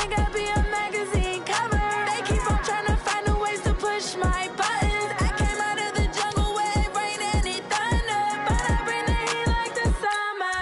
think I'd be a magazine cover. They keep on trying to find new ways to push my buttons. I came out of the jungle where it rained and it thunder, but I bring the heat like the summer.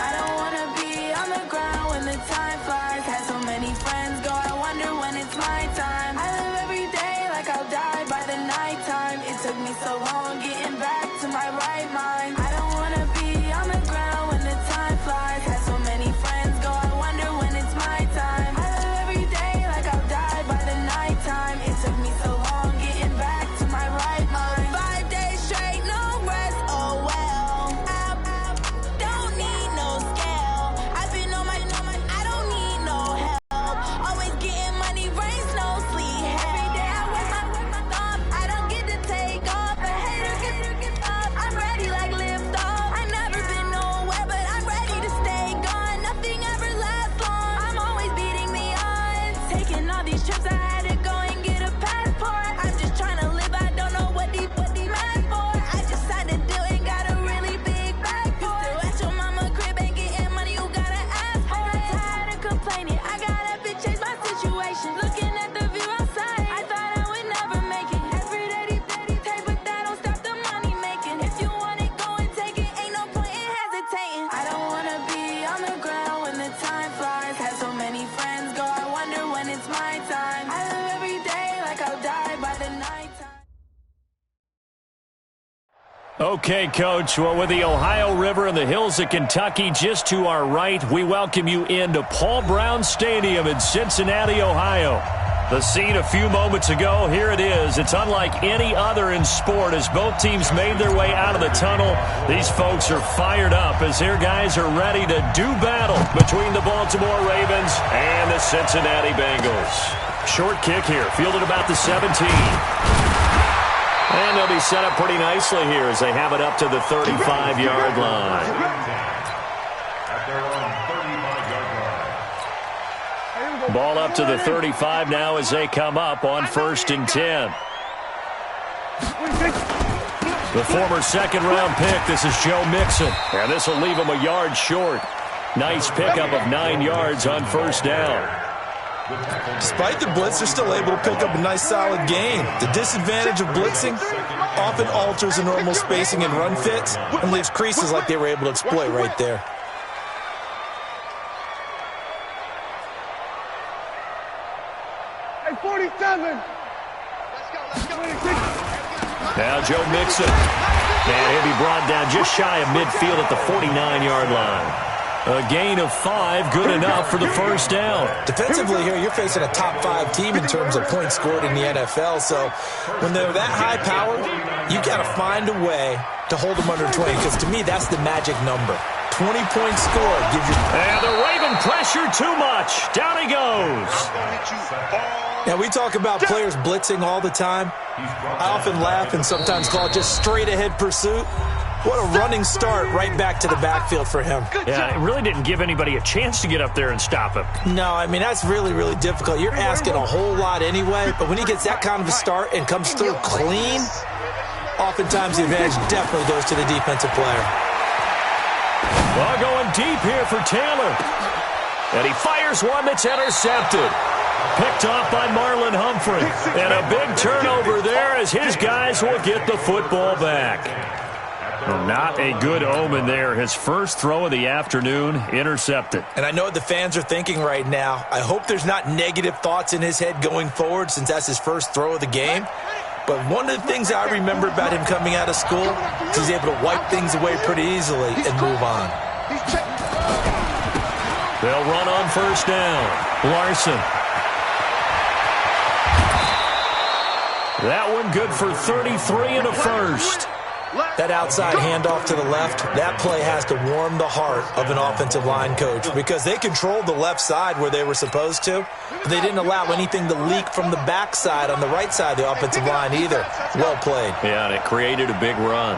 I don't wanna be on the ground when the time flies. Had so many friends go, I wonder when it's my time. I live every day like I'll die by the nighttime. It took me so long getting back to my right mind. I don't wanna be on the ground when the time flies. Had so many friends go, I wonder when it's my time. I live every day like I'll die by the nighttime. It took me so long getting back to my right mind. 5 days straight, no rest, oh well. I don't need no scale. I've been on my, I don't need no help. Always getting money, rains, no sleep. Every day I work my thumb. I don't get to take off. A hater get up. I'm ready like lift off. I've never been nowhere, but I'm ready to stay gone. Nothing ever lasts long. I'm always beating the odds. Taking all these trips, I had to go and get a passport. I'm just trying to live, I don't know what these mad for. I just had to do it, got a really big bag for it. Still at your mama crib, ain't getting money, you gotta ask for it. I'm tired of complaining, I gotta change my situation. Looking at the view outside, I thought I would never make it. Every day they take, but that don't stop the money making. If you want it, go and take it, ain't no point in hesitating. I don't wanna be on the ground when the time flies. Had so many friends go, I wonder when it's my time. I live every day like I'll die by the nighttime. Okay, Coach. Well, with the Ohio River and the hills of Kentucky just to our right, we welcome you into Paul Brown Stadium in Cincinnati, Ohio. The scene a few moments ago, here it is. It's unlike any other in sport as both teams made their way out of the tunnel. These folks are fired up as their guys are ready to do battle between the Baltimore Ravens and the Cincinnati Bengals. Short kick here, fielded about the 17. And they'll be set up pretty nicely here as they have it up to the 35-yard line. Ball up to the 35 now as they come up on 1st and 10. The former second-round pick, this is Joe Mixon. And this will leave him a yard short. Nice pickup of 9 yards on 1st down. Despite the blitz, they're still able to pick up a nice solid gain. The disadvantage of blitzing often alters the normal spacing and run fits and leaves creases like they were able to exploit right there. Hey, 47. Now Joe Mixon. And he'll be brought down just shy of midfield at the 49-yard line. A gain of 5, good enough for the 1st down. Defensively here, you're facing a top 5 team in terms of points scored in the NFL. So when they're that high powered, you got to find a way to hold them under 20. Because to me, that's the magic number. 20 points scored gives you. And the Raven pressure too much. Down he goes. Now, we talk about players blitzing all the time. I often laugh and sometimes call it just straight ahead pursuit. What a running start right back to the backfield for him. Yeah, it really didn't give anybody a chance to get up there and stop him. No, I mean, that's really, really difficult. You're asking a whole lot anyway, but when he gets that kind of a start and comes through clean, oftentimes the advantage definitely goes to the defensive player. Well, going deep here for Taylor. And he fires one that's intercepted. Picked off by Marlon Humphrey. And a big turnover there as his guys will get the football back. Well, not a good omen there. His first throw of the afternoon intercepted. And I know what the fans are thinking right now. I hope there's not negative thoughts in his head going forward since that's his first throw of the game. But one of the things I remember about him coming out of school is he's able to wipe things away pretty easily and move on. They'll run on 1st down. Larson. That one good for 33 and a first. That outside handoff to the left, that play has to warm the heart of an offensive line coach because they controlled the left side where they were supposed to, but they didn't allow anything to leak from the backside on the right side of the offensive line either. Well played. Yeah, and it created a big run.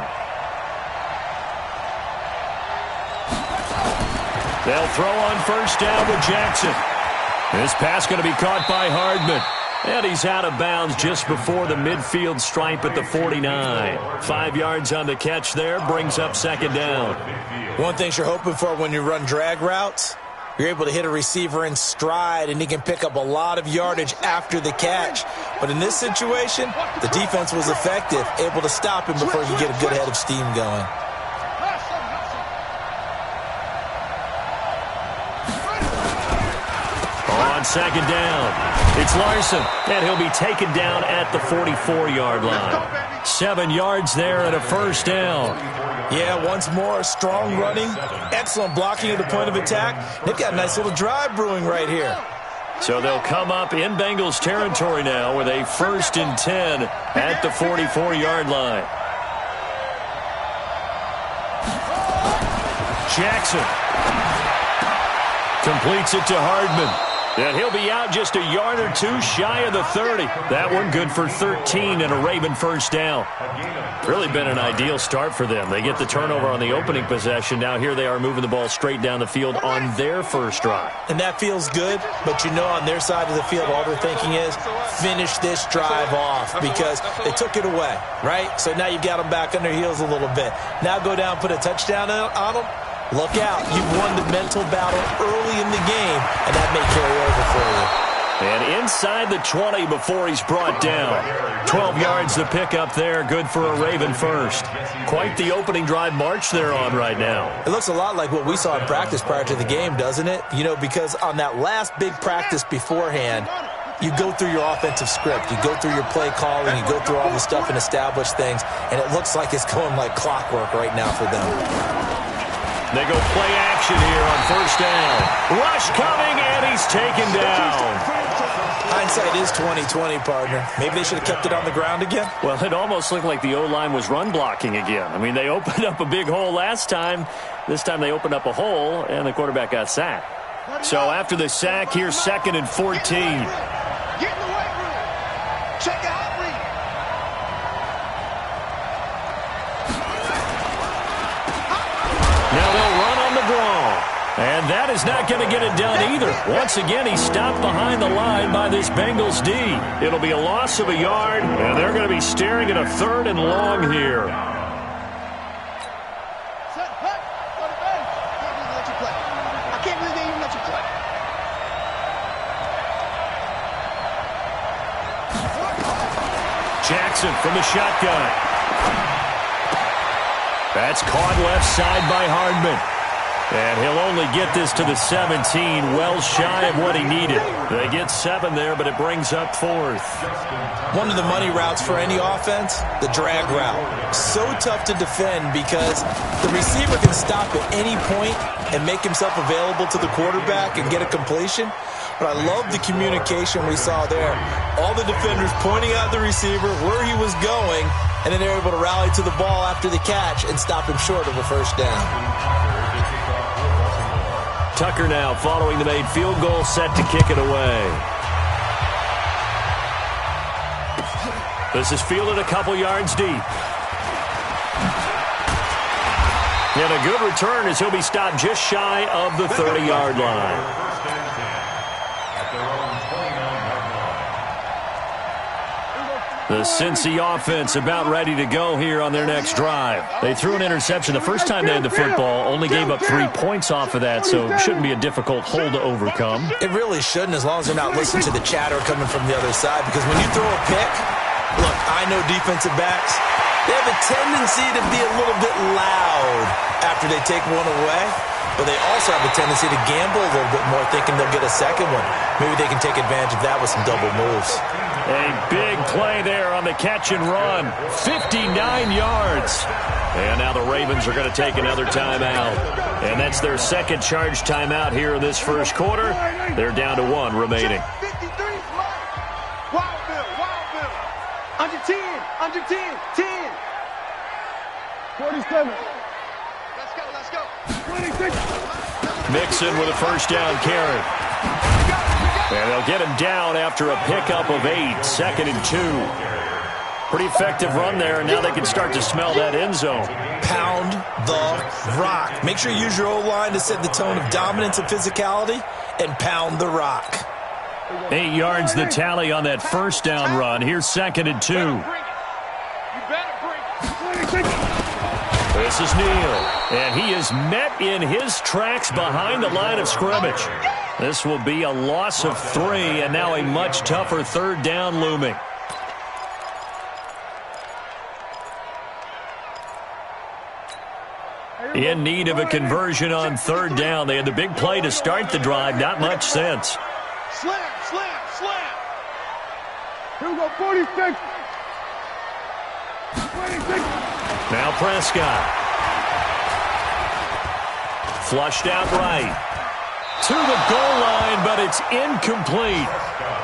They'll throw on 1st down with Jackson. This pass going to be caught by Hardman. And he's out of bounds just before the midfield stripe at the 49. 5 yards on the catch there, brings up 2nd down. One thing you're hoping for when you run drag routes, You're able to hit a receiver in stride, and he can pick up a lot of yardage after the catch. But in this situation, the defense was effective, able to stop him before he could get a good head of steam going. On second down, it's Larson, and he'll be taken down at the 44-yard line. 7 yards there and a first down. Yeah, once more, strong running, excellent blocking at the point of attack. They've got a nice little drive brewing right here. So they'll come up in Bengals territory now with a 1st and 10 at the 44-yard line. Jackson completes it to Hardman. And he'll be out just a yard or two shy of the 30. That one good for 13 and a Raven first down. Really been an ideal start for them. They get the turnover on the opening possession. Now here they are moving the ball straight down the field on their first drive. And that feels good, but you know on their side of the field all they're thinking is finish this drive off because they took it away, right? So now you've got them back on their heels a little bit. Now go down, put a touchdown on them. Look out. You've won the mental battle early in the game, and that may carry over for you. And inside the 20 before he's brought down. 12 yards to pick up there. Good for a Raven first. Quite the opening drive march they're on right now. It looks a lot like what we saw in practice prior to the game, doesn't it? You know, because on that last big practice beforehand, you go through your offensive script. You go through your play calling. You go through all the stuff and establish things. And it looks like it's going like clockwork right now for them. They go play action here on first down. Rush coming, and he's taken down. Hindsight is 20/20, partner. Maybe they should have kept it on the ground again. Well, it almost looked like the O-line was run blocking again. I mean, they opened up a big hole last time. This time they opened up a hole, and the quarterback got sacked. So after the sack, here's 2nd and 14. Get in the weight room. Check out. Now they'll run on the draw. And that is not going to get it done either. Once again, he's stopped behind the line by this Bengals D. It'll be a loss of a yard, and they're going to be staring at a 3rd and long here. I can't believe they even let you play. Jackson from the shotgun. That's caught left side by Hardman. And he'll only get this to the 17, well shy of what he needed. They get 7 there, but it brings up 4th. One of the money routes for any offense, the drag route. So tough to defend because the receiver can stop at any point and make himself available to the quarterback and get a completion. But I love the communication we saw there. All the defenders pointing out the receiver, where he was going, and then they're able to rally to the ball after the catch and stop him short of a first down. Tucker now following the made field goal, set to kick it away. This is fielded a couple yards deep. And a good return as he'll be stopped just shy of the 30-yard line. The Cincy offense about ready to go here on their next drive. They threw an interception the first time they had the football, only gave up 3 points off of that, so it shouldn't be a difficult hole to overcome. It really shouldn't, as long as they're not listening to the chatter coming from the other side, because when you throw a pick, look, I know defensive backs, they have a tendency to be a little bit loud after they take one away, but they also have a tendency to gamble a little bit more, thinking they'll get a second one. Maybe they can take advantage of that with some double moves. A big play there on the catch and run. 59 yards. And now the Ravens are going to take another timeout. And that's their second charge timeout here in this first quarter. They're down to 1 remaining. 53, Wild Bill. Under 10, 10. 47. Let's go. 26. Mixon with a first down carry. And they'll get him down after a pickup of 8, 2nd and 2. Pretty effective run there, and now they can start to smell that end zone. Pound the rock. Make sure you use your O-line to set the tone of dominance and physicality, and pound the rock. 8 yards the tally on that first down run. Here's 2nd and 2. This is Neal, and he is met in his tracks behind the line of scrimmage. This will be a loss of 3, and now a much tougher third down looming. In need of a conversion on third down. They had the big play to start the drive. Not much sense. Slam, slam, slam. Here we go, 46. 26. Now Prescott. Flushed out right. To the goal line, but it's incomplete.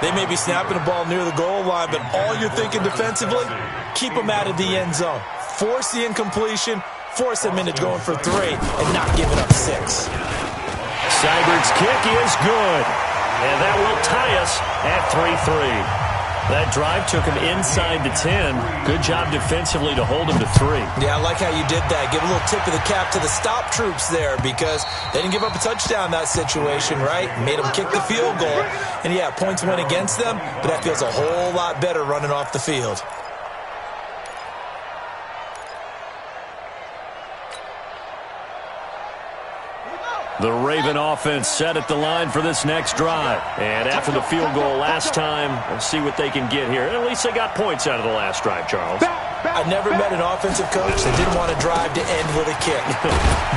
They may be snapping the ball near the goal line, but all you're thinking defensively, keep them out of the end zone. Force the incompletion, force them into going for 3, and not giving up 6. Seibert's kick is good, and that will tie us at 3-3. That drive took him inside the 10. Good job defensively to hold him to 3. Yeah, I like how you did that. Give a little tip of the cap to the stop troops there because they didn't give up a touchdown in that situation, right? Made them kick the field goal. And, yeah, points went against them, but that feels a whole lot better running off the field. The Raven offense set at the line for this next drive. And after the field goal last time, let's see what they can get here. At least they got points out of the last drive, Charles. I never met an offensive coach that didn't want to drive to end with a kick.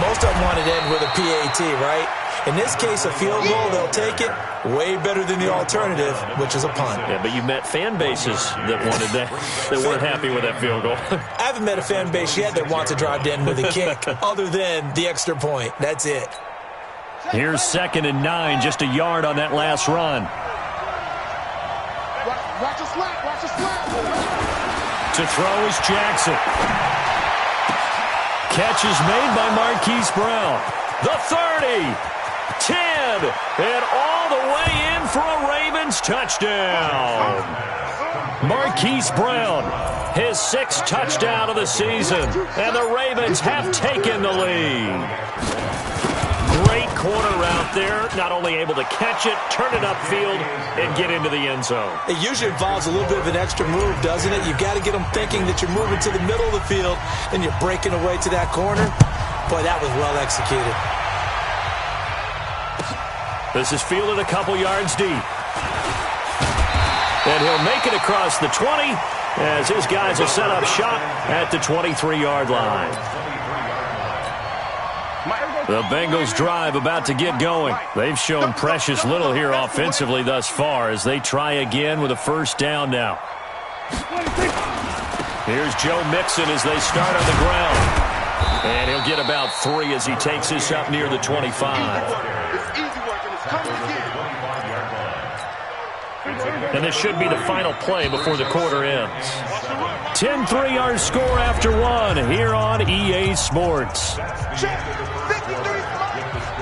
Most of them wanted to end with a PAT, right? In this case, a field goal, they'll take it. Way better than the alternative, which is a punt. Yeah, but you met fan bases that wanted that, that weren't happy with that field goal. I haven't met a fan base yet that wants to drive to end with a kick, other than the extra point. That's it. Here's 2nd and 9, just a yard on that last run. Watch the slap, watch the slap. To throw is Jackson. Catch is made by Marquise Brown. The 30, 10, and all the way in for a Ravens touchdown. Marquise Brown, his 6th touchdown of the season, and the Ravens have taken the lead. Great corner route there, not only able to catch it, turn it upfield, and get into the end zone. It usually involves a little bit of an extra move, doesn't it? You've got to get them thinking that you're moving to the middle of the field, and you're breaking away to that corner. Boy, that was well executed. This is fielded a couple yards deep. And he'll make it across the 20 as his guys will set up shop at the 23-yard line. The Bengals drive about to get going. They've shown precious little here offensively thus far as they try again with a first down now. Here's Joe Mixon as they start on the ground. And he'll get about 3 as he takes this up near the 25. It's easy work and it's coming again. And this should be the final play before the quarter ends. 10-3 our score after 1 here on EA Sports. Check, 53 smart.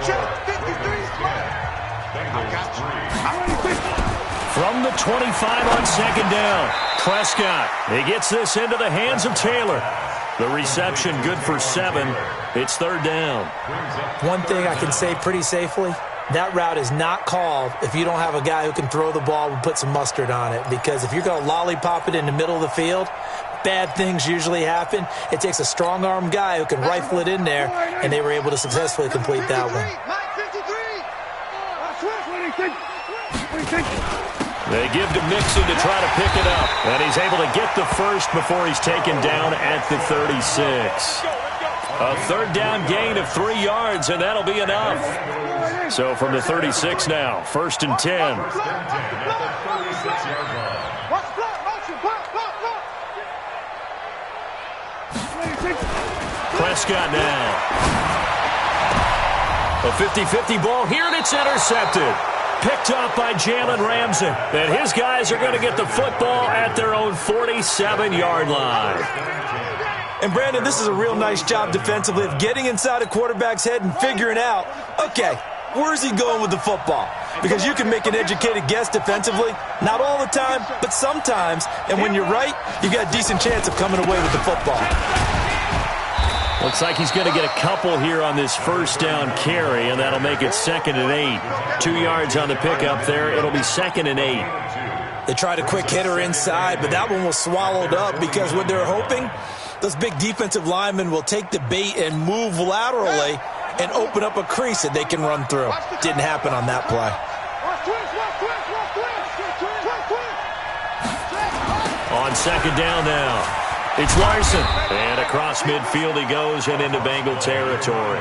Check, 53 smart. I got you. From the 25 on 2nd down, Prescott. He gets this into the hands of Taylor. The reception good for 7. It's 3rd down. One thing I can say pretty safely, that route is not called if you don't have a guy who can throw the ball and put some mustard on it. Because if you're going to lollipop it in the middle of the field, bad things usually happen. It takes a strong-arm guy who can rifle it in there, and they were able to successfully complete that one. They give to Mixon to try to pick it up. And he's able to get the first before he's taken down at the 36. A 3rd down gain of 3 yards, and that'll be enough. So from the 36 now, 1st and 10. Prescott now. A 50-50 ball here, and it's intercepted. Picked up by Jalen Ramsey. And his guys are going to get the football at their own 47-yard line. And, Brandon, this is a real nice job defensively of getting inside a quarterback's head and figuring out, okay, where's he going with the football? Because you can make an educated guess defensively. Not all the time, but sometimes. And when you're right, you've got a decent chance of coming away with the football. Looks like he's going to get a couple here on this first down carry, and that'll make it 2nd and 8. 2 yards on the pickup there. It'll be 2nd and 8. They tried a quick hitter inside, but that one was swallowed up because what they're hoping Those big defensive linemen will take the bait and move laterally and open up a crease that they can run through. Didn't happen on that play. On second down now. It's Larson. And across midfield he goes and into Bengal territory.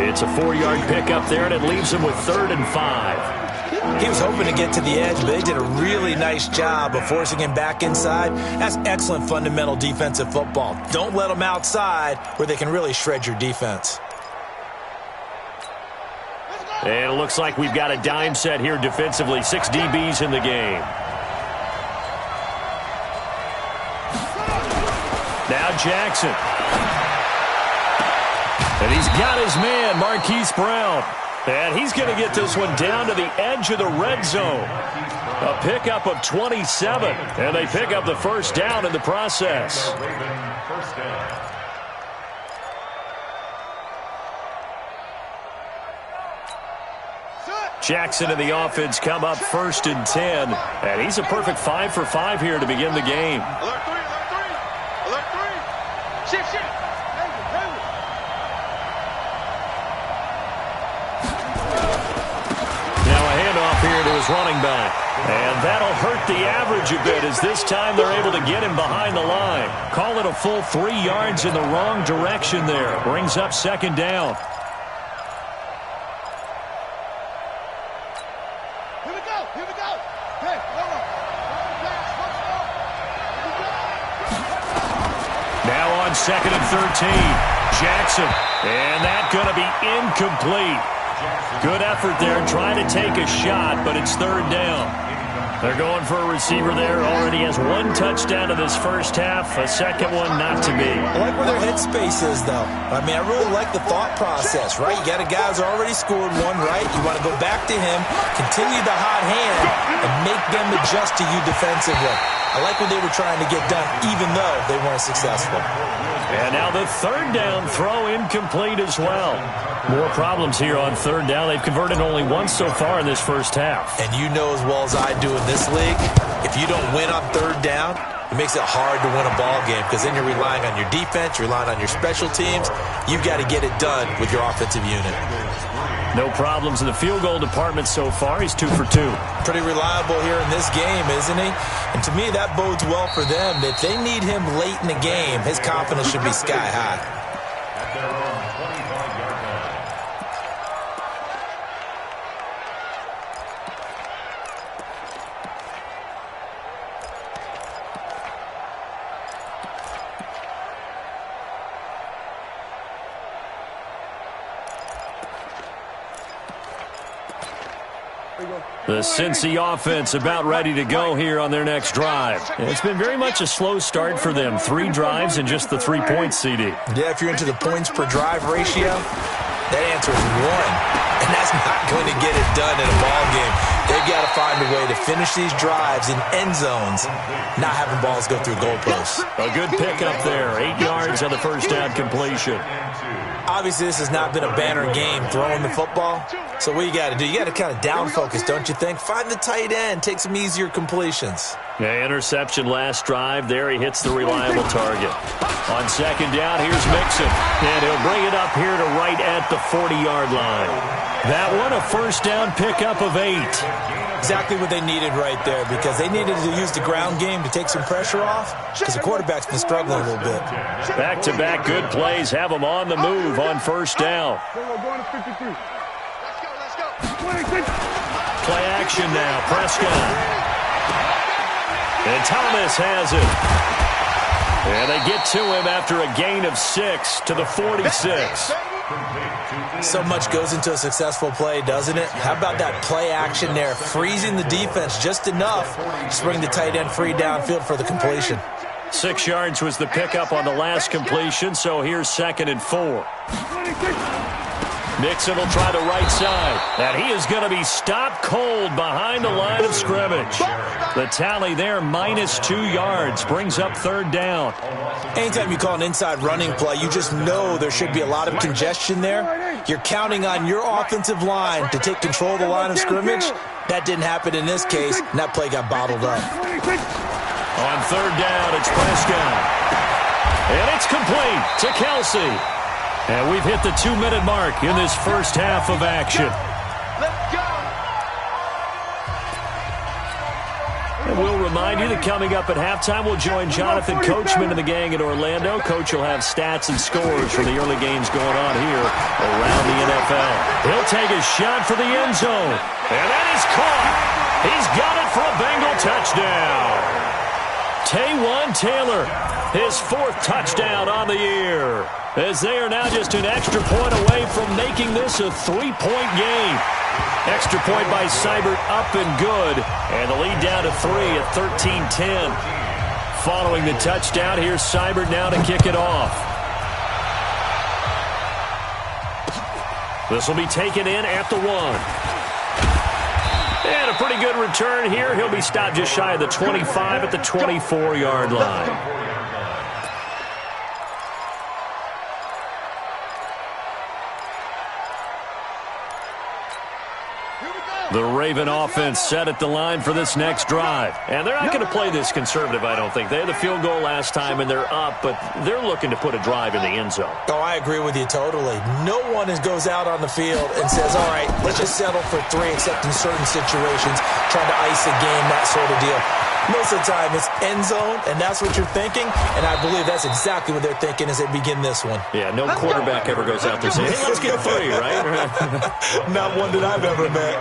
It's a 4-yard pickup there, and it leaves him with 3rd and 5. He was hoping to get to the edge, but they did a really nice job of forcing him back inside. That's excellent fundamental defensive football. Don't let them outside where they can really shred your defense. And it looks like we've got a dime set here defensively. 6 DBs in the game. Now Jackson. And he's got his man, Marquise Brown. And he's going to get this one down to the edge of the red zone. A pickup of 27. And they pick up the first down in the process. Jackson and the offense come up 1st and 10. And he's a perfect 5 for 5 here to begin the game. Alert 3, alert 3. Alert 3. Shift, shift. Now a handoff here to his running back. And that'll hurt the average a bit as this time they're able to get him behind the line. Call it a full 3 yards in the wrong direction there. Brings up 2nd down. Now on 2nd and 13, Jackson, and that's going to be incomplete. Good effort there, trying to take a shot, but it's 3rd down. They're going for a receiver there. Already has 1 touchdown in this first half, a second one not to be. I like where their headspace is, though. I mean, I really like the thought process, right? You got a guy who's already scored 1, right? You want to go back to him, continue the hot hand, and make them adjust to you defensively. I like what they were trying to get done, even though they weren't successful. And now the 3rd down throw incomplete as well. More problems here on 3rd down. They've converted only once so far in this first half. And you know as well as I do in this league, if you don't win on 3rd down, it makes it hard to win a ball game because then you're relying on your defense, you're relying on your special teams. You've got to get it done with your offensive unit. No problems in the field goal department so far. He's 2 for 2. Pretty reliable here in this game, isn't he? And to me, that bodes well for them. If they need him late in the game, his confidence should be sky high. The Cincy offense about ready to go here on their next drive. It's been very much a slow start for them. 3 drives and just the 3 points, CD. Yeah, if you're into the points per drive ratio, that answer is 1. And that's not going to get it done in a ball game. They've got to find a way to finish these drives in end zones, not having balls go through goalposts. A good pickup there. 8 yards on the first down completion. Obviously, this has not been a banner game throwing the football. So what you got to do, you got to kind of down focus, don't you think? Find the tight end, take some easier completions. Yeah, interception last drive. There he hits the reliable target. On 2nd down, here's Mixon. And he'll bring it up here to right at the 40-yard line. That one, a first down pickup of 8. Exactly what they needed right there because they needed to use the ground game to take some pressure off because the quarterback's been struggling a little bit. Back-to-back good plays have them on the move on first down. Play action now. Prescott. And Thomas has it. And they get to him after a gain of 6 to the 46. So much goes into a successful play, doesn't it? How about that play action there, freezing the defense just enough to bring the tight end free downfield for the completion. 6 yards was the pickup on the last completion, so here's 2nd and 4. Mixon will try the right side, and he is going to be stopped cold behind the line of scrimmage. The tally there, -2 yards, brings up 3rd down. Anytime you call an inside running play, you just know there should be a lot of congestion there. You're counting on your offensive line to take control of the line of scrimmage. That didn't happen in this case, and that play got bottled up. On 3rd down, it's Prescott. And it's complete to Kelsey. And we've hit the 2-minute mark in this first half of action. Let's go. And we'll remind you that coming up at halftime, we'll join Jonathan Coachman and the gang in Orlando. Coach will have stats and scores from the early games going on here around the NFL. He'll take a shot for the end zone. And that is caught. He's got it for a Bengal touchdown. Taywan Taylor, his 4th touchdown on the year, as they are now just an extra point away from making this a 3-point game. Extra point by Seibert up and good, and the lead down to 3 at 13-10. Following the touchdown, here's Seibert now to kick it off. This will be taken in at the 1. And a pretty good return here. He'll be stopped just shy of the 25 at the 24-yard line. The Raven offense set at the line for this next drive. And they're not going to play this conservative, I don't think. They had the field goal last time, and they're up, but they're looking to put a drive in the end zone. Oh, I agree with you totally. No one goes out on the field and says, all right, let's just settle for 3, except in certain situations, trying to ice a game, that sort of deal. Most of the time, it's end zone, and that's what you're thinking, and I believe that's exactly what they're thinking as they begin this one. Yeah, no quarterback ever goes out there saying, hey, let's get 3, right? Not one that I've ever met.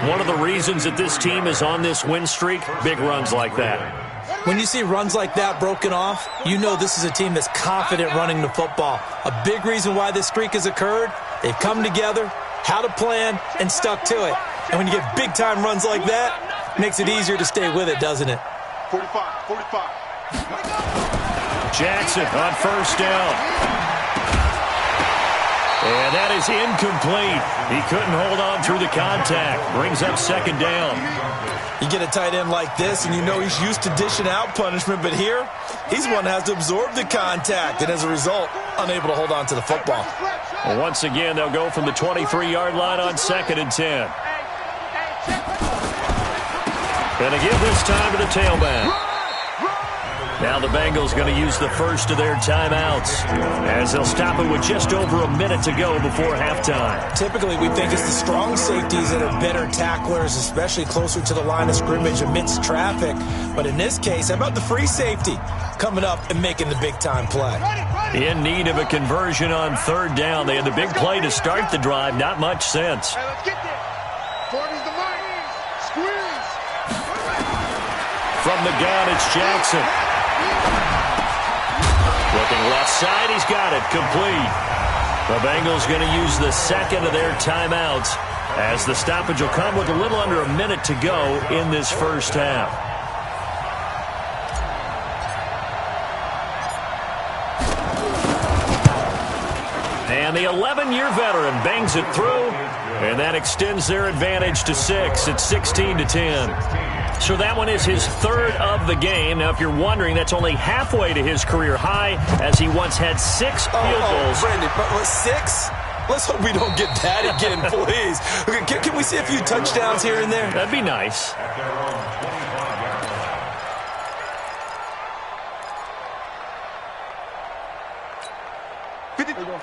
One of the reasons that this team is on this win streak, big runs like that. When you see runs like that broken off, you know this is a team that's confident running the football. A big reason why this streak has occurred, they've come together, had a plan, and stuck to it. And when you get big-time runs like that, it makes it easier to stay with it, doesn't it? 45. Jackson on first down. And that is incomplete. He couldn't hold on through the contact. Brings up second down. You get a tight end like this, and you know he's used to dishing out punishment, but here, he's one that has to absorb the contact, and as a result, unable to hold on to the football. Well, once again, they'll go from the 23-yard line on 2nd and 10. Gonna give this time to the tailback. Now the Bengals going to use the first of their timeouts as they'll stop it with just over a minute to go before halftime. Typically, we think it's the strong safeties that are better tacklers, especially closer to the line of scrimmage amidst traffic. But in this case, how about the free safety coming up and making the big-time play? In need of a conversion on 3rd down. They had the big play to start the drive. Not much sense. Hey, let's get there. 40's the mark. Squeeze. From the gun, it's Jackson. Looking left side, he's got it, complete. The Bengals going to use the second of their timeouts as the stoppage will come with a little under a minute to go in this first half. And the 11-year veteran bangs it through, and that extends their advantage to 6 at 16-10. So that one is his 3rd of the game. Now, if you're wondering, that's only halfway to his career high, as he once had 6 field goals. Brandon, but 6? Let's hope we don't get that again, please. Okay, can we see a few touchdowns here and there? That'd be nice.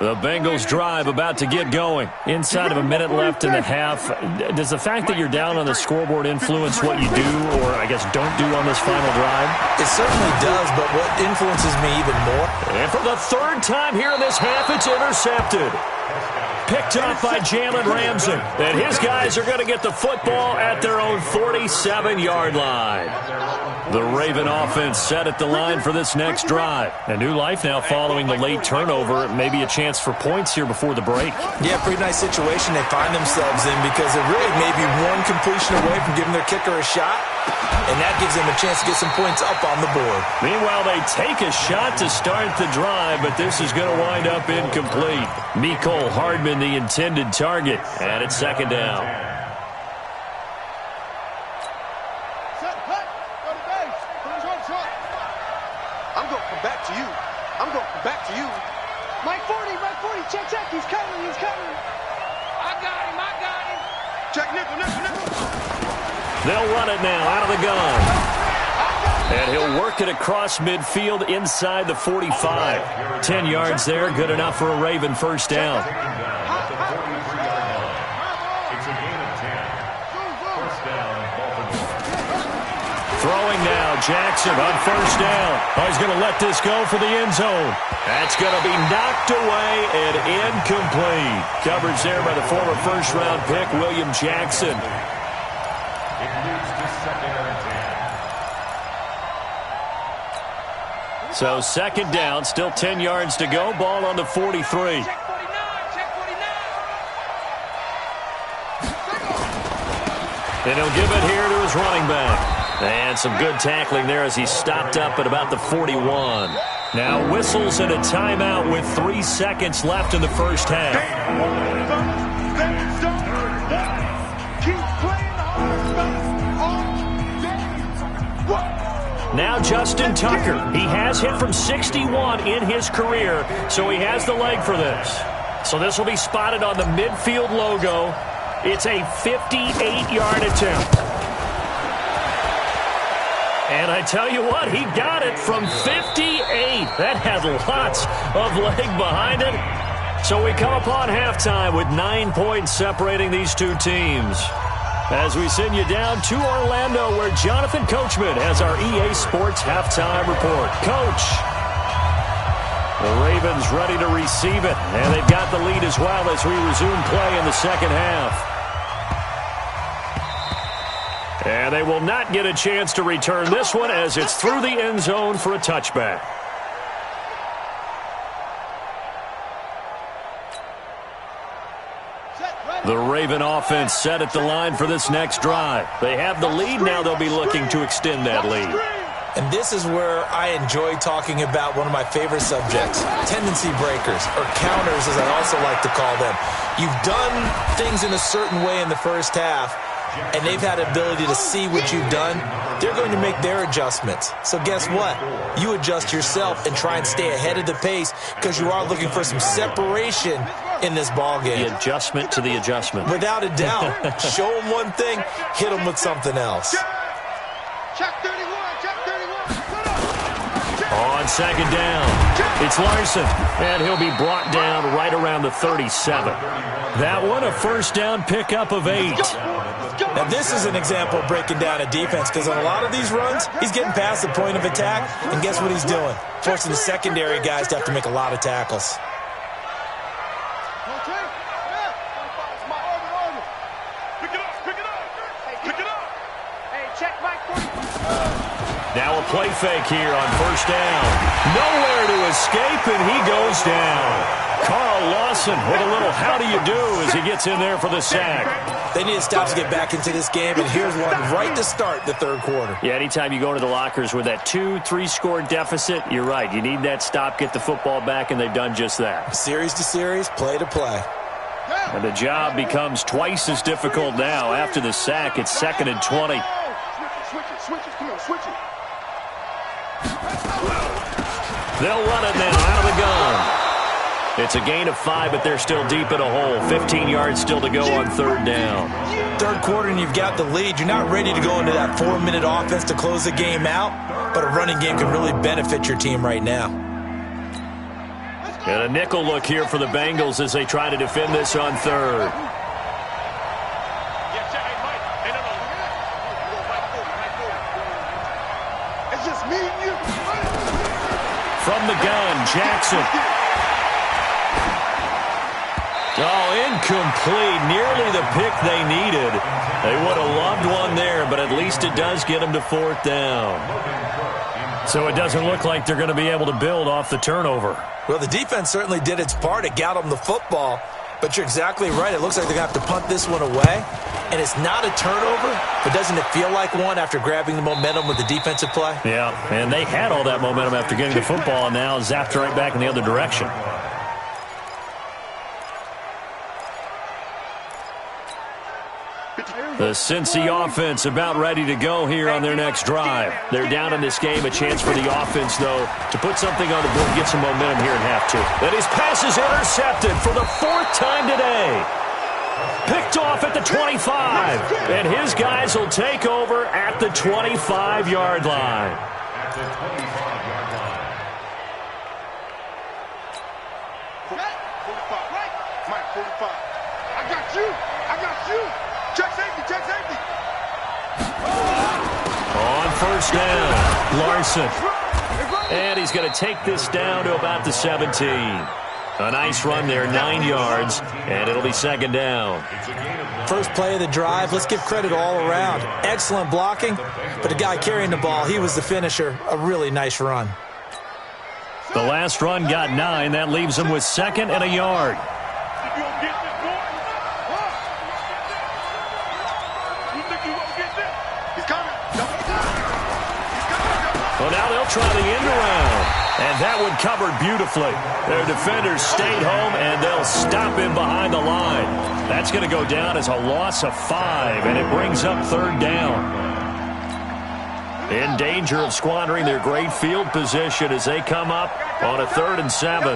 The Bengals drive about to get going. Inside of a minute left in the half. Does the fact that you're down on the scoreboard influence what you do, or I guess don't do on this final drive? It certainly does, but what influences me even more? And for the 3rd time here in this half, it's intercepted. Picked up by Jalen Ramsey. And his guys are going to get the football at their own 47-yard line. The Raven offense set at the line for this next drive. A new life now following the late turnover. Maybe a chance for points here before the break. Yeah, pretty nice situation they find themselves in, because it really may be one completion away from giving their kicker a shot, and that gives them a chance to get some points up on the board. Meanwhile, they take a shot to start the drive, but this is going to wind up incomplete. Mecole Hardman, the intended target, and it's 2nd down. I'm going to come back to you. I'm going to come back to you. Mike 40, check. He's coming. I got him. Check, nickel. They'll run it now out of the gun. And he'll work it across midfield inside the 45. 10 yards there, good enough for a Raven first down. Throwing now, Jackson on first down. Oh, he's going to let this go for the end zone. That's going to be knocked away and incomplete. Coverage there by the former first-round pick, William Jackson. So second down, still 10 yards to go. Ball on the 43. And he'll give it here to his running back. And some good tackling there as he stopped up at about the 41. Now whistles and a timeout with 3 seconds left in the first half. Now Justin Tucker. He has hit from 61 in his career, so he has the leg for this. So this will be spotted on the midfield logo. It's a 58-yard attempt. And I tell you what, he got it from 58. That had lots of leg behind it. So we come upon halftime with 9 points separating these two teams. As we send you down to Orlando, where Jonathan Coachman has our EA Sports halftime report. Coach, the Ravens ready to receive it, and they've got the lead as well as we resume play in the second half. And they will not get a chance to return this one as it's through the end zone for a touchback. The Raven offense set at the line for this next drive. They have the lead. Now they'll be looking to extend that lead. And this is where I enjoy talking about one of my favorite subjects, tendency breakers, or counters as I also like to call them. You've done things in a certain way in the first half, and they've had the ability to see what you've done. They're going to make their adjustments. So guess what? You adjust yourself and try and stay ahead of the pace because you are looking for some separation in this ball game. The adjustment to the adjustment. Without a doubt. Show them one thing, hit them with something else. Check 31, check 31. On second down, it's Larson, and he'll be brought down right around the 37. That one, a first down pickup of 8. Now, this is an example of breaking down a defense because on a lot of these runs, he's getting past the point of attack, and guess what he's doing? Forcing the secondary guys to have to make a lot of tackles. Now a play fake here on first down. Nowhere to escape, and he goes down. Carl Lawson with a little how do you do as he gets in there for the sack. They need a stop to get back into this game, and here's one right to start the third quarter. Yeah, anytime you go into the lockers with that 2-3 score deficit, you're right. You need that stop, get the football back, and they've done just that. Series to series, play to play. And the job becomes twice as difficult now. After the sack, it's 2nd and 20. Switch it, come on, switch it. They'll run it now out of the gun. It's a gain of 5, but they're still deep in a hole. 15 yards still to go on third down. Third quarter, and you've got the lead. You're not ready to go into that 4-minute offense to close the game out, but a running game can really benefit your team right now. And a nickel look here for the Bengals as they try to defend this on third. It's just me and you. From the gun, Jackson. Oh, incomplete. Nearly the pick they needed. They would have loved one there, but at least it does get them to fourth down. So it doesn't look like they're going to be able to build off the turnover. Well, the defense certainly did its part. It got them the football, but you're exactly right. It looks like they're going to have to punt this one away, and it's not a turnover, but doesn't it feel like one after grabbing the momentum with the defensive play? Yeah, and they had all that momentum after getting the football, and now zapped right back in the other direction. The Cincy offense about ready to go here on their next drive. They're down in this game. A chance for the offense, though, to put something on the board, get some momentum here in half two. And his pass is intercepted for the 4th time today. Picked off at the 25. And his guys will take over at the 25-yard line. On first down, Larson. And he's going to take this down to about the 17. A nice run there, 9 yards, and it'll be second down. First play of the drive, let's give credit all around. Excellent blocking, but the guy carrying the ball, he was the finisher. A really nice run. The last run got 9. That leaves him with 2nd and a yard. Well, now they'll try the end around. And that one covered beautifully. Their defenders stayed home, and they'll stop him behind the line. That's going to go down as a loss of 5, and it brings up third down. In danger of squandering their great field position as they come up on a 3rd and 7.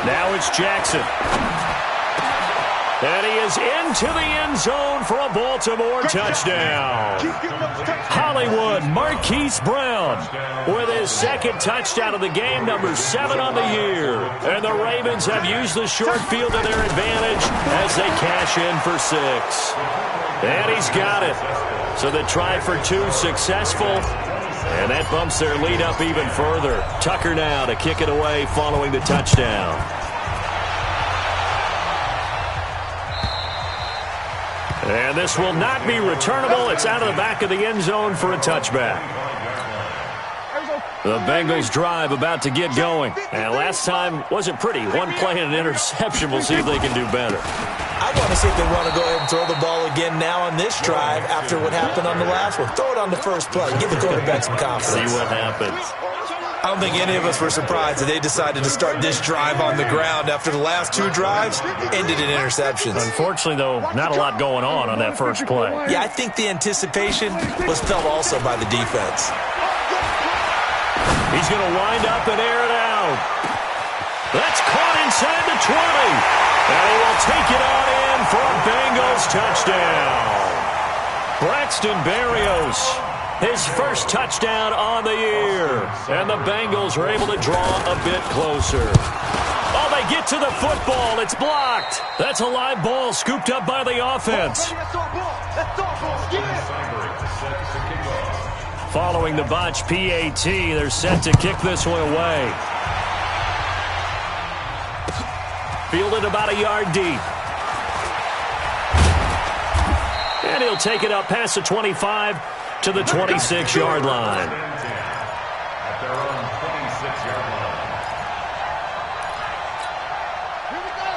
Now it's Jackson. And he is into the end zone for a Baltimore touchdown. Hollywood Marquise Brown with his 2nd touchdown of the game, number 7 on the year. And the Ravens have used the short field to their advantage as they cash in for 6. And he's got it. So the try for 2 successful. And that bumps their lead up even further. Tucker now to kick it away following the touchdown. And this will not be returnable. It's out of the back of the end zone for a touchback. The Bengals drive about to get going. And last time wasn't pretty. One play and an interception. We'll see if they can do better. I want to see if they want to go ahead and throw the ball again now on this drive after what happened on the last one. Throw it on the first play. Give the quarterback some confidence. See what happens. I don't think any of us were surprised that they decided to start this drive on the ground after the last 2 drives ended in interceptions. Unfortunately, though, not a lot going on that first play. Yeah, I think the anticipation was felt also by the defense. He's going to wind up and air it out. That's caught inside the 20. And he will take it on in for a Bengals touchdown. Braxton Berrios. His first touchdown on the year. And the Bengals are able to draw a bit closer. Oh, they get to the football. It's blocked. That's a live ball scooped up by the offense. Following the botch PAT, they're set to kick this one away. Fielded about a yard deep. And he'll take it up past the 25 to the 26-yard line.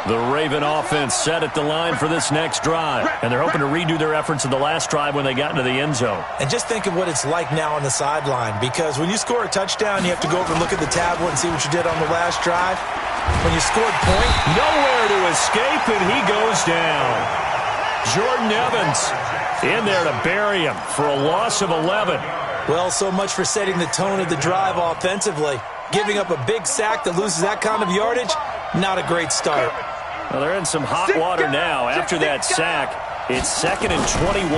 The Raven offense set at the line for this next drive. And they're hoping to redo their efforts in the last drive when they got into the end zone. And just think of what it's like now on the sideline. Because when you score a touchdown, you have to go over and look at the tablet and see what you did on the last drive. When you scored point, nowhere to escape, and he goes down. Jordan Evans in there to bury him for a loss of 11. Well, so much for setting the tone of the drive offensively. Giving up a big sack that loses that kind of yardage, not a great start. Well, they're in some hot water now. After that sack, it's 2nd and 21.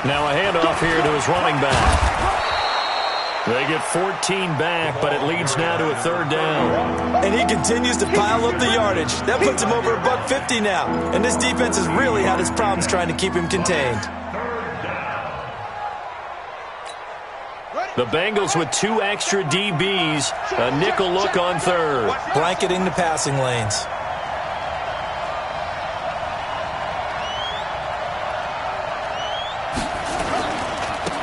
Now a handoff here to his running back. They get 14 back, but it leads now to a 3rd down. And he continues to pile up the yardage. That puts him over $150 now. And this defense has really had its problems trying to keep him contained. The Bengals with 2 extra DBs. A nickel look on 3rd. Blanketing the passing lanes.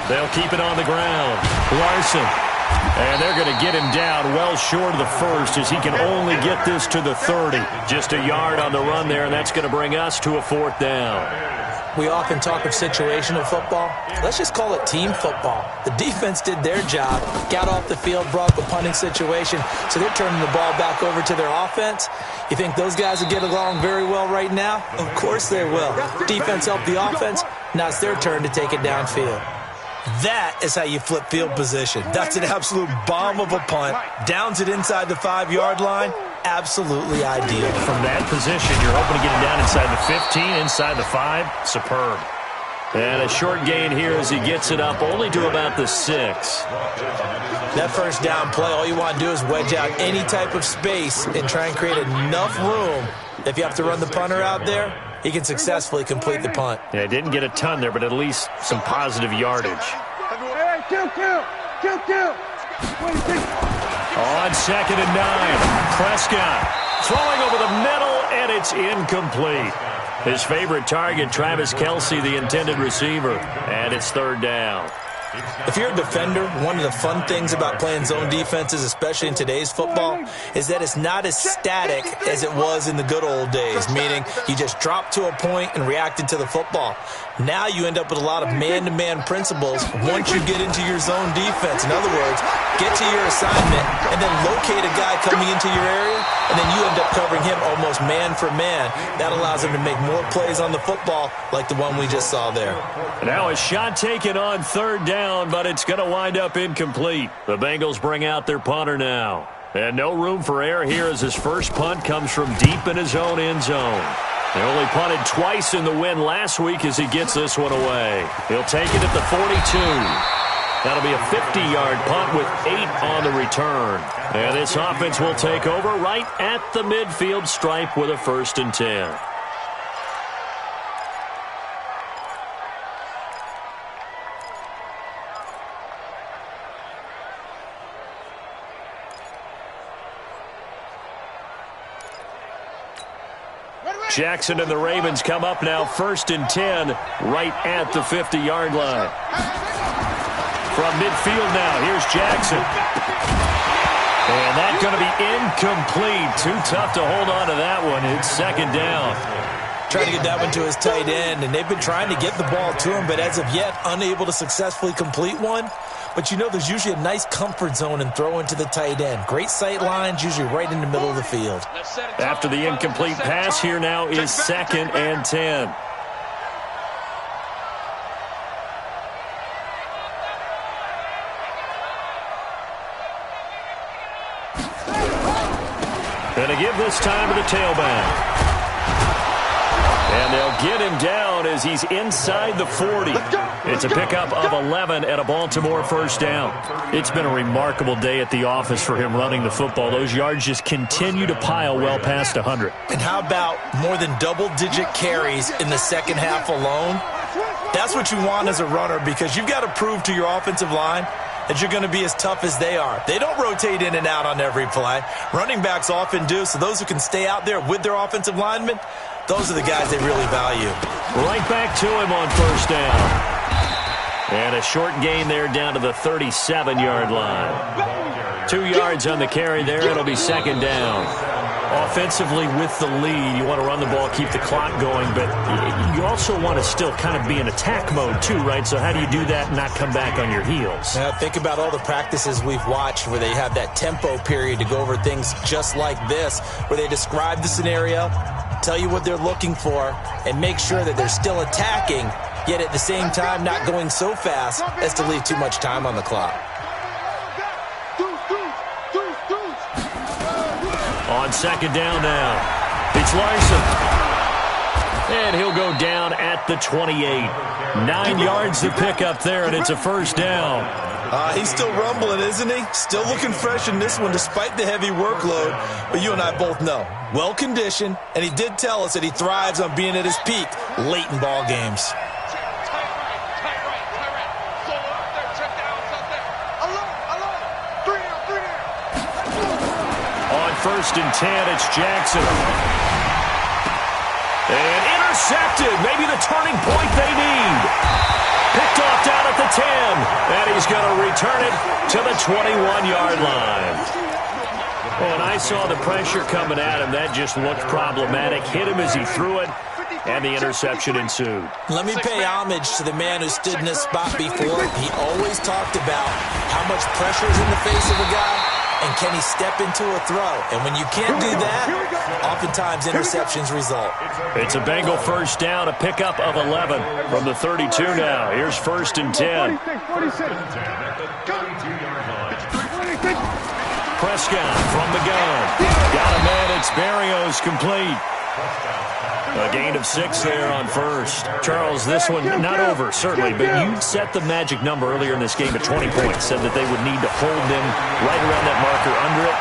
They'll keep it on the ground. Larson. And they're going to get him down well short of the first as he can only get this to the 30. Just a yard on the run there, and that's going to bring us to a 4th down. We often talk of situational football. Let's just call it team football. The defense did their job, got off the field, brought up a punting situation, so they're turning the ball back over to their offense. You think those guys will get along very well right now? Of course they will. Defense helped the offense. Now it's their turn to take it downfield. That is how you flip field position. That's an absolute bomb of a punt. Downs it inside the 5-yard line. absolutely ideal. From that position, you're hoping to get him down inside the 15, inside the 5. Superb. And a short gain here as he gets it up only to about the 6. That first down play, all you want to do is wedge out any type of space and try and create enough room. If you have to run the punter out there, he can successfully complete the punt. Yeah, didn't get a ton there, but at least some positive yardage. Hey, kill. On 2nd and 9, Prescott throwing over the middle, and it's incomplete. His favorite target, Travis Kelce, the intended receiver, and it's 3rd down. If you're a defender, one of the fun things about playing zone defenses, especially in today's football, is that it's not as static as it was in the good old days, meaning you just dropped to a point and reacted to the football. Now you end up with a lot of man-to-man principles once you get into your zone defense. In other words, get to your assignment and then locate a guy coming into your area, and then you end up covering him almost man for man. That allows him to make more plays on the football like the one we just saw there. Now a shot taken on 3rd down, but it's going to wind up incomplete. The Bengals bring out their punter now. And no room for error here as his first punt comes from deep in his own end zone. They only punted twice in the win last week as he gets this one away. He'll take it at the 42. That'll be a 50-yard punt with 8 on the return. And this offense will take over right at the midfield stripe with a 1st and 10. Jackson and the Ravens come up now 1st and 10 right at the 50-yard line. From midfield now, here's Jackson. And that's going to be incomplete. Too tough to hold on to that one. It's 2nd down. Trying to get that one to his tight end, and they've been trying to get the ball to him, but as of yet, unable to successfully complete one. But you know there's usually a nice comfort zone in throwing to the tight end. Great sight lines, usually right in the middle of the field. After the incomplete pass, here now is 2nd and 10. And to give this time to the tailback. And they'll get him down as he's inside the 40. It's a pickup of 11 and a Baltimore 1st down. It's been a remarkable day at the office for him running the football. Those yards just continue to pile well past 100. And how about more than double-digit carries in the second half alone? That's what you want as a runner because you've got to prove to your offensive line that you're going to be as tough as they are. They don't rotate in and out on every play. Running backs often do, so those who can stay out there with their offensive linemen, those are the guys they really value. Right back to him on 1st down. And a short gain there down to the 37-yard line. 2 yards on the carry there. It'll be 2nd down. Offensively with the lead, you want to run the ball, keep the clock going, but you also want to still kind of be in attack mode too, right? So how do you do that and not come back on your heels? Now think about all the practices we've watched where they have that tempo period to go over things just like this, where they describe the scenario, tell you what they're looking for, and make sure that they're still attacking, yet at the same time not going so fast as to leave too much time on the clock. On 2nd down now, it's Larson. And he'll go down at the 28. 9 yards to pick up there, and it's a 1st down. He's still rumbling, isn't he? Still looking fresh in this one despite the heavy workload. But you and I both know, well-conditioned, and he did tell us that he thrives on being at his peak late in ball games. On 1st and 10, it's Jackson. And intercepted. Maybe the turning point they need. Picked off down at the 10. And he's going to return it to the 21-yard line. When I saw the pressure coming at him, that just looked problematic. Hit him as he threw it, and the interception ensued. Let me pay homage to the man who stood in this spot before. He always talked about how much pressure is in the face of a guy, and can he step into a throw? And when you can't do that, oftentimes interceptions result. It's a Bengal 1st down, a pickup of 11 from the 32 now. Here's 1st and 10. Prescott from the gun. Got a man. It's Berrios complete. A gain of 6 there on first. Charles, this one not over, certainly, but you set the magic number earlier in this game at 20 points. Said that they would need to hold them right around that marker under it.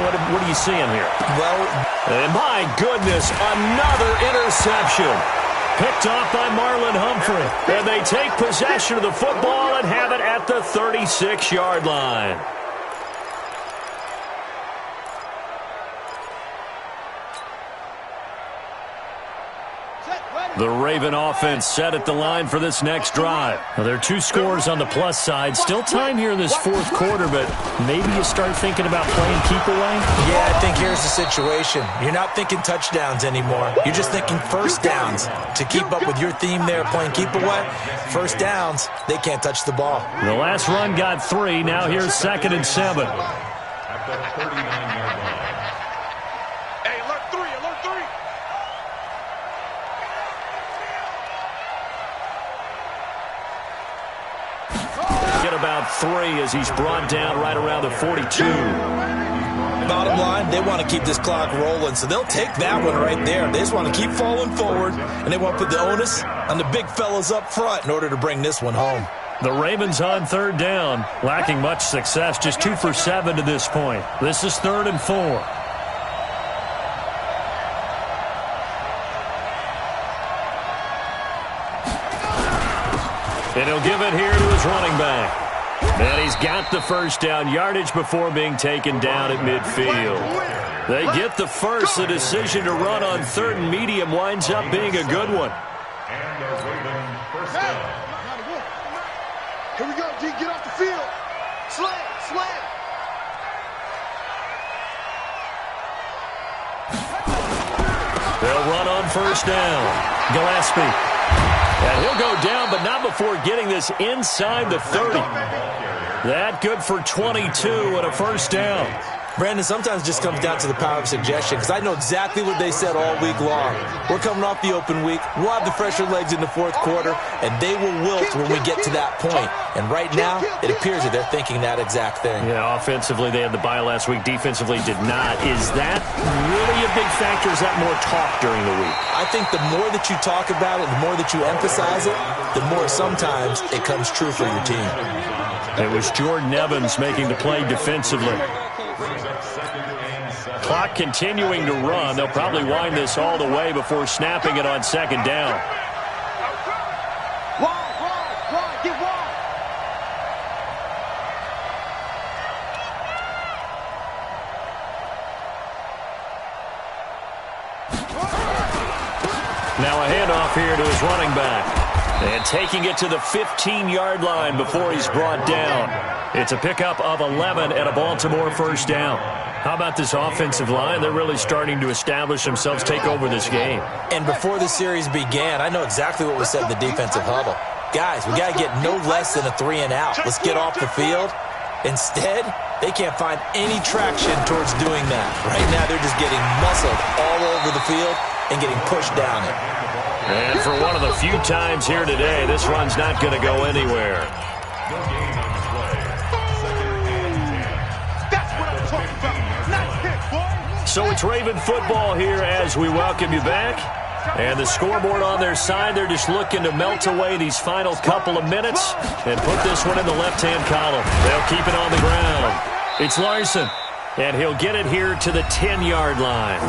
What are you seeing here? Well, and my goodness, another interception. Picked off by Marlon Humphrey. And they take possession of the football and have it at the 36-yard line. The Raven offense set at the line for this next drive. Well, there are 2 scores on the plus side. Still time here in this fourth quarter, but maybe you start thinking about playing keep away? Yeah, I think here's the situation. You're not thinking touchdowns anymore. You're just thinking first downs. To keep up with your theme there, playing keep away, first downs, they can't touch the ball. The last run got 3. Now here's 2nd and 7. At the 39-yard line. Hey, alert 3, alert 3. Get about 3 as he's brought down right around the 42. Bottom line, they want to keep this clock rolling, so they'll take that one right there. They just want to keep falling forward, and they want to put the onus on the big fellas up front in order to bring this one home. The Ravens on 3rd down, lacking much success, just 2 for 7 to this point. This is 3rd and 4. And he'll give it here to his running back. And he's got the first down, yardage before being taken down at midfield. They get the first. The decision to run on 3rd and medium winds up being a good one. And the Ravens first down. Here we go, D. Get off the field. Slam, slam. They'll run on first down. Gillespie. And he'll go down, but not before getting this inside the 30. That good for 22 and a first down. Brandon, sometimes it just comes down to the power of suggestion, because I know exactly what they said all week long. We're coming off the open week. We'll have the fresher legs in the fourth quarter, and they will wilt when we get to that point. And right now, it appears that they're thinking that exact thing. Yeah, offensively, they had the bye last week. Defensively, did not. Is that really a big factor? Is that more talk during the week? I think the more that you talk about it, the more that you emphasize it, the more sometimes it comes true for your team. It was Jordan Evans making the play defensively. Clock continuing to run. They'll probably wind this all the way before snapping it on 2nd down. Wide, get wide. Now a handoff here to his running back. And taking it to the 15-yard line before he's brought down. It's a pickup of 11 and a Baltimore first down. How about this offensive line? They're really starting to establish themselves, take over this game. And before the series began, I know exactly what was said in the defensive huddle. Guys, we got to get no less than a 3 and out. Let's get off the field. Instead, they can't find any traction towards doing that. Right now, they're just getting muscled all over the field and getting pushed down it. And for one of the few times here today, this run's not going to go anywhere. So it's Raven football here as we welcome you back. And the scoreboard on their side, they're just looking to melt away these final couple of minutes and put this one in the left-hand column. They'll keep it on the ground. It's Larson, and he'll get it here to the 10-yard line.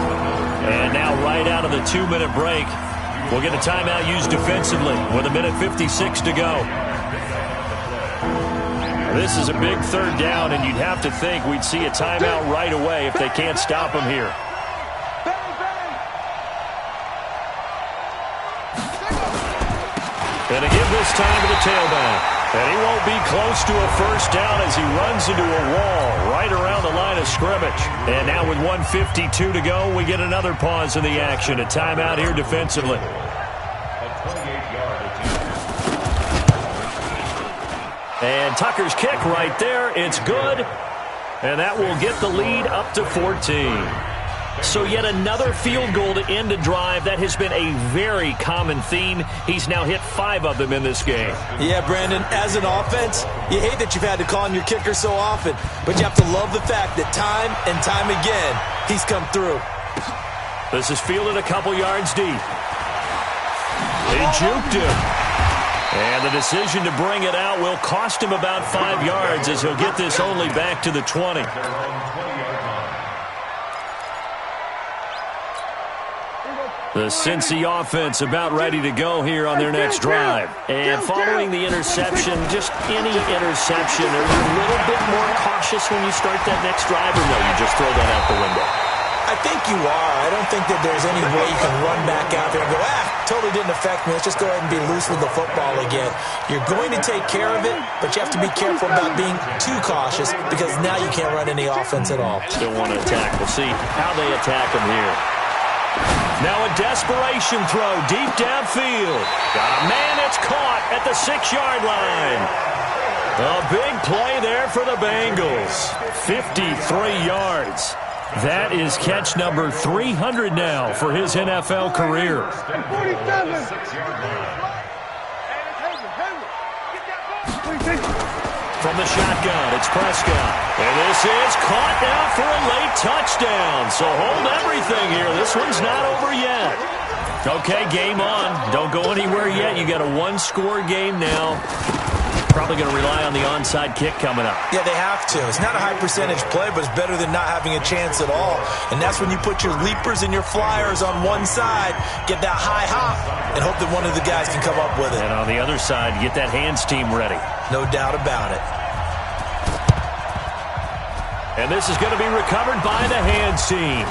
And now right out of the 2-minute break, we'll get a timeout used defensively with 1:56 to go. This is a big 3rd down, and you'd have to think we'd see a timeout right away if they can't stop him here. And again this time to the tailback. And he won't be close to a first down as he runs into a wall right around the line of scrimmage. And now with 1:52 to go, we get another pause in the action. A timeout here defensively. And Tucker's kick right there. It's good. And that will get the lead up to 14. So yet another field goal to end a drive. That has been a very common theme. He's now hit 5 of them in this game. Yeah, Brandon, as an offense, you hate that you've had to call on your kicker so often, but you have to love the fact that time and time again, he's come through. This is fielded a couple yards deep. He juked him. And the decision to bring it out will cost him about 5 yards as he'll get this only back to the 20. The Cincy offense about ready to go here on their next drive. And following the interception, just any interception, are you a little bit more cautious when you start that next drive, or no, you just throw that out the window? I think you are. I don't think that there's any way you can run back out there and go, totally didn't affect me. Let's just go ahead and be loose with the football again. You're going to take care of it, but you have to be careful about being too cautious because now you can't run any offense at all. Still want to attack. We'll see how they attack him here. Now a desperation throw deep downfield. Got a man that's caught at the 6-yard line. A big play there for the Bengals. 53 yards. That is catch number 300 now for his NFL career. From the shotgun, it's Prescott. And this is caught now for a late touchdown. So hold everything here. This one's not over yet. Okay, game on. Don't go anywhere yet. You got a 1-score game now. Probably going to rely on the onside kick coming up. Yeah, they have to. It's not a high percentage play, but it's better than not having a chance at all. And that's when you put your leapers and your flyers on one side, get that high hop, and hope that one of the guys can come up with it. And on the other side, get that hands team ready. No doubt about it. And this is going to be recovered by the hands team.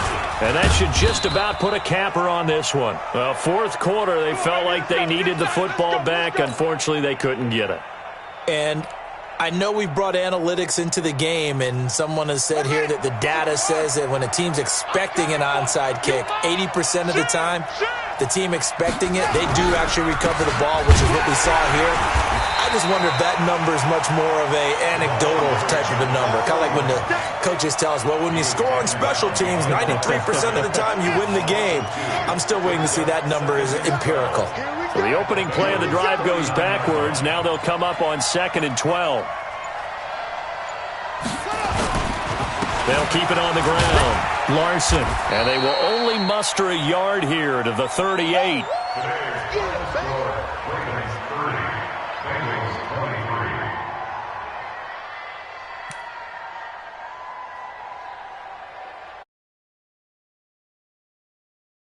And that should just about put a capper on this one. Well, fourth quarter, they felt like they needed the football back. Unfortunately, they couldn't get it. And I know we brought analytics into the game, and someone has said here that the data says that when a team's expecting an onside kick, 80% of the time, the team expecting it, they do actually recover the ball, which is what we saw here. I just wonder if that number is much more of a anecdotal type of a number. Kind of like when the coaches tell us, well, when you score on special teams, 93% of the time you win the game. I'm still waiting to see that number is empirical. So the opening play of the drive goes backwards. Now they'll come up on 2nd and 12. They'll keep it on the ground. Larson. And they will only muster a yard here to the 38.